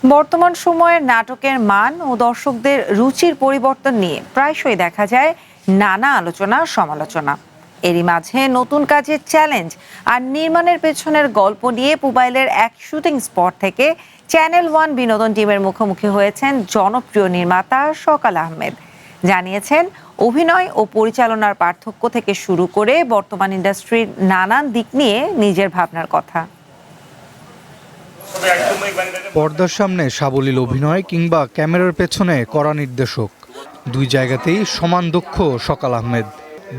বর্তমান সময়ের নাটকের মান ও দর্শকদের রুচির পরিবর্তন নিয়ে প্রায়শই দেখা যায় নানা আলোচনা সমালোচনা। এরই মাঝে নতুন কাজের চ্যালেঞ্জ আর নির্মাণের পেছনের গল্প নিয়ে পুবাইলের এক শুটিং স্পট থেকে চ্যানেল ওয়ান বিনোদন টিমের মুখোমুখি হয়েছেন জনপ্রিয় নির্মাতা সকাল আহমেদ। জানিয়েছেন অভিনয় ও পরিচালনার পার্থক্য থেকে শুরু করে বর্তমান ইন্ডাস্ট্রির নানান দিক নিয়ে নিজের ভাবনার কথা। পর্দার সামনে সাবলীল অভিনয় কিংবা ক্যামেরার পেছনে কড়া নির্দেশক, দুই জায়গাতেই সমান দক্ষ সকাল আহমেদ।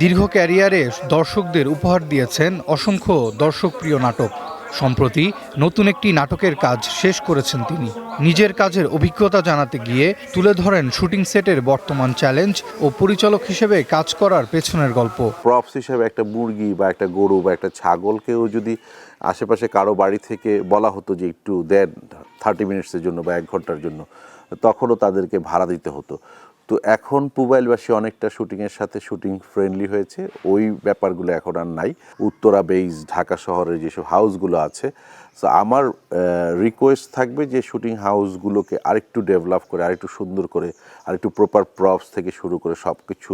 দীর্ঘ ক্যারিয়ারে দর্শকদের উপহার দিয়েছেন অসংখ্য দর্শকপ্রিয় নাটক। সম্প্রতি নতুন একটি নাটকের কাজ শেষ করেছেন তিনি। নিজের কাজের অভিজ্ঞতা জানাতে গিয়ে তুলে ধরেন শুটিং সেটের বর্তমান চ্যালেঞ্জ ও পরিচালক হিসেবে কাজ করার পেছনের গল্প। প্রপস হিসেবে একটা মুরগি বা একটা গরু বা একটা ছাগলকেও যদি আশেপাশে কারো বাড়ি থেকে বলা হতো যে একটু দেন 30 মিনিটসের জন্য বা 1 ঘন্টার জন্য, তখনও তাদেরকে ভাড়া দিতে হতো। তো এখন পুবাইলবাসী অনেকটা শুটিংয়ের সাথে শুটিং ফ্রেন্ডলি হয়েছে, ওই ব্যাপারগুলো এখন আর নাই। উত্তরা বেইজ ঢাকা শহরের যেসব হাউসগুলো আছে, তো আমার রিকোয়েস্ট থাকবে যে শুটিং হাউসগুলোকে আরেকটু ডেভেলপ করে, আরেকটু সুন্দর করে, আরেকটু প্রপার প্রপস থেকে শুরু করে সব কিছু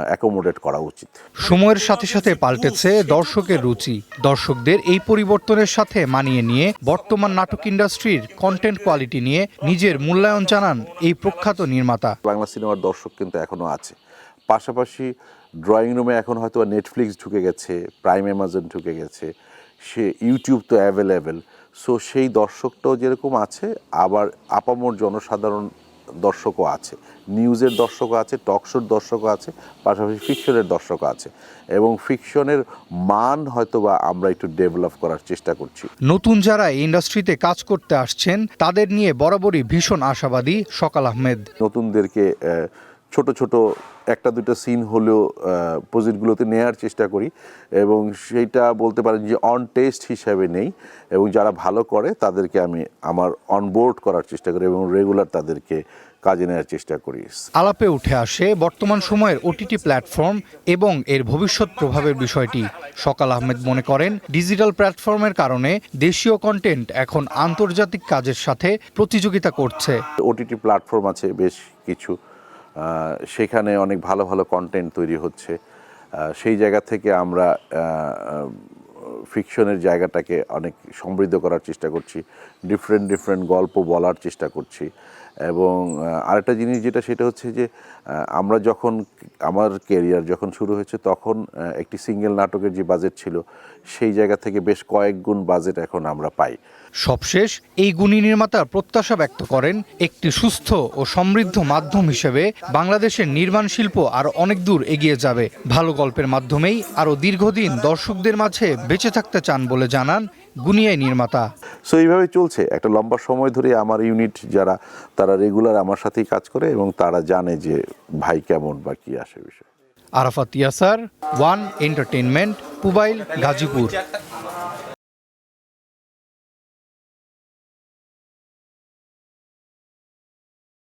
অ্যাকোমোডেট করা উচিত। সময়ের সাথে সাথে পাল্টেছে দর্শকের রুচি। দর্শকদের এই পরিবর্তনের সাথে মানিয়ে নিয়ে বর্তমান নাটক ইন্ডাস্ট্রির কন্টেন্ট কোয়ালিটি নিয়ে নিজের মূল্যায়ন জানান এই প্রখ্যাত নির্মাতা। বাংলা সিনেমার দর্শক কিন্তু এখনও আছে। পাশাপাশি ড্রয়িং রুমে এখন হয়তো নেটফ্লিক্স ঢুকে গেছে, প্রাইম অ্যামাজন ঢুকে গেছে, সে ইউটিউব তো অ্যাভেলেবেল। সো সেই দর্শকটাও যেরকম আছে, আবার আপামর জনসাধারণ দর্শকও আছে, নিউজের দর্শকও আছে, টক শোর দর্শকও আছে, পাশাপাশি ফিকশনের দর্শকও আছে, এবং ফিকশনের মান হয়তো বা আমরা একটু ডেভেলপ করার চেষ্টা করছি। নতুন যারা এই ইন্ডাস্ট্রিতে কাজ করতে আসছেন তাদের নিয়ে বরাবরই ভীষণ আশাবাদী সকাল আহমেদ। নতুনদেরকে ছোট ছোট একটা দুটো সিন হলেও প্রজেক্টগুলোতে নেওয়ার চেষ্টা করি, এবং সেইটা বলতে পারেন যে অন টেস্ট হিসাবে নেই, এবং যারা ভালো করে তাদেরকে আমি আমার অনবোর্ড করার চেষ্টা করি এবং রেগুলার তাদেরকে কাজে নেওয়ার চেষ্টা করি। আলাপে উঠে আসে বর্তমান সময়ের ওটিটি প্ল্যাটফর্ম এবং এর ভবিষ্যৎ প্রভাবের বিষয়টি। সকাল আহমেদ মনে করেন ডিজিটাল প্ল্যাটফর্মের কারণে দেশীয় কন্টেন্ট এখন আন্তর্জাতিক কাজের সাথে প্রতিযোগিতা করছে। ওটিটি প্ল্যাটফর্ম আছে বেশ কিছু, সেখানে অনেক ভালো ভালো কন্টেন্ট তৈরি হচ্ছে। সেই জায়গা থেকে আমরা ফিকশনের জায়গাটাকে অনেক সমৃদ্ধ করার চেষ্টা করছি, ডিফারেন্ট গল্প বলার চেষ্টা করছি। এবং আরেকটা জিনিস যেটা, সেটা হচ্ছে যে আমরা যখন আমার ক্যারিয়ার যখন শুরু হয়েছে তখন একটি সিঙ্গেল নাটকের যে বাজেট ছিল, সেই জায়গা থেকে বেশ কয়েক গুণ বাজেট এখন আমরা পাই। সবশেষ এই গুণী নির্মাতা প্রত্যাশা ব্যক্ত করেন একটি সুস্থ ও সমৃদ্ধ মাধ্যম হিসেবে বাংলাদেশের নির্মাণ শিল্প আরও অনেক দূর এগিয়ে যাবে। ভালো গল্পের মাধ্যমেই আরও দীর্ঘদিন দর্শকদের মাঝে বেঁচে থাকতে চান বলে জানান গুণিয়াই নির্মাতা। সো এইভাবে চলছে একটা লম্বা সময় ধরে। আমার ইউনিট যারা, তারা রেগুলার আমার সাথেই কাজ করে এবং তারা জানে যে ভাই কেমন বা কি আসে বিষয়। Arafat Yasar, one entertainment, Pubail, Gazipur.